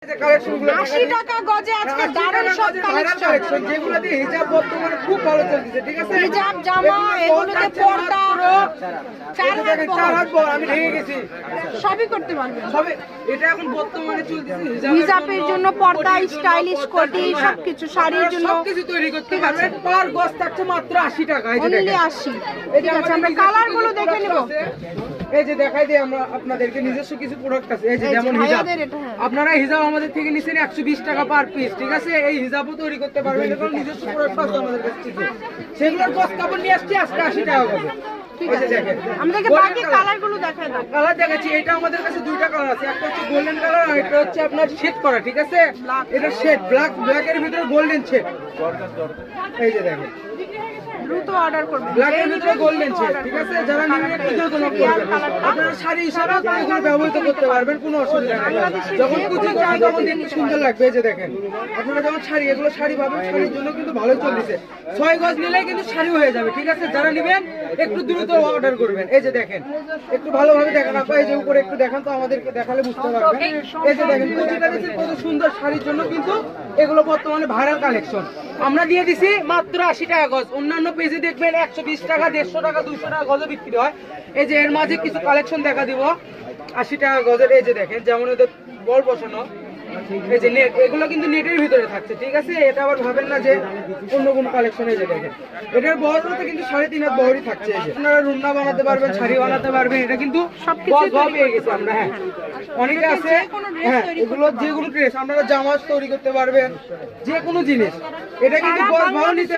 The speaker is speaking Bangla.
80 টাকা গজে আজকে দারুণ সব কালেকশন, যেগুলো দিয়ে হিজাব বর্তমানে খুব ভালো চলতেছে। ঠিক আছে, হিজাব জামা এগুলোতে পর্দা 4 হাত বড় আমি ঢেকে গেছি, সবই করতে পারবেন। সবে এটা এখন বর্তমানে চলতেছে হিজাবের জন্য পর্দা, স্টাইলিশ কোটি, সবকিছু শাড়ির জন্য সবকিছু তৈরি করতে পারবেন। পার গজ থাকছে মাত্র 80 টাকা। এই যে অনলি দেখেন, 80। ঠিক আছে, আমরা কালার গুলো দেখে নিব। এই যে দেখাই দিই আমরা আপনাদেরকে নিজস্ব কিছু প্রোডাক্ট আছে। এই যে যেমন হিজাব, আপনারা হিজাব আমাদের থেকে নিছেন 120 টাকা পার পিস। ঠিক আছে, এই হিজাবও তৈরি করতে পারবেন, এগুলো নিজস্ব প্রোডাক্ট আছে আমাদের কাছ থেকে। সেগুলোর গজ কাপড় নিয়ে আসছি আজকে 80 টাকা করে। ঠিক আছে, আমাদেরকে বাকি কালার গুলো দেখাই দাও। কালার দেখাচ্ছি, এটা আমাদের কাছে দুইটা কালার আছে, একটা হচ্ছে গোল্ডেন কালার আর একটা হচ্ছে আপনার শেড করা। ঠিক আছে, এটা শেড ব্ল্যাক এর ভিতরে গোল্ডেন শেড। এই যে দেখেন, দ্রুত অর্ডার করবেন, ব্ল্যাক এর ভিতরে গোল্ডেন শেড। ঠিক আছে, যারা নেবেন একটু দ্রুত নক করবেন। আপনারা শাড়ি হিসাবে এগুলো ব্যবহৃত করতে পারবেন, কোনো অসুবিধা নেই। যখন কুচি করবেন তখন দেখতে সুন্দর লাগবে। এই যে দেখেন, আপনারা যখন শাড়ি এগুলো শাড়ি পাবেন, শাড়ির জন্য কিন্তু ভালোই চলতেছে। 6 গজ নিলে কিন্তু শাড়ি হয়ে যাবে। ঠিক আছে, যারা নেবেন একটু দ্রুত অর্ডার করবেন। এই যে দেখেন, একটু ভালোভাবে দেখেন আপা, এই যে উপরে একটু দেখান তো, আমাদেরকে দেখালে বুঝতে পারবেন। এই যে দেখেন কুচিটা দিচ্ছি কত সুন্দর, শাড়ির জন্য কিন্তু এগুলো বর্তমানে ভাইরাল কালেকশন। আমরা দিয়ে দিছি মাত্র 80 টাকা গজ। অন্যান্য পেজে দেখবেন 120 টাকা, 150 টাকা, 200 টাকা গজে বিক্রি হয়। এই যে এর মাঝে কিছু কালেকশন দেখা দিব 80 টাকা গজের। এই যে দেখেন, যেমন ওদের বল বসানো, এই যে নেট, এগুলো কিন্তু নেটের ভিতরে থাকছে। ঠিক আছে, এটা আবার ভাবেন না যে অন্য কোন কালেকশন। এই যে দেখেন, এটার বহরতে কিন্তু 3.5 হাত বহরই থাকছে। এই যে আপনারা রুন্না বানাতে পারবেন, শাড়ি বানাতে পারবেন, এটা কিন্তু সবকিছু পেয়ে গেছে আমরা। হ্যাঁ, অনেকে আছে, হ্যাঁ, এগুলো যে কোনো ড্রেস আপনারা জামা তৈরি করতে পারবেন, যে কোনো জিনিস। এটা কিন্তু বস ভালো নিতে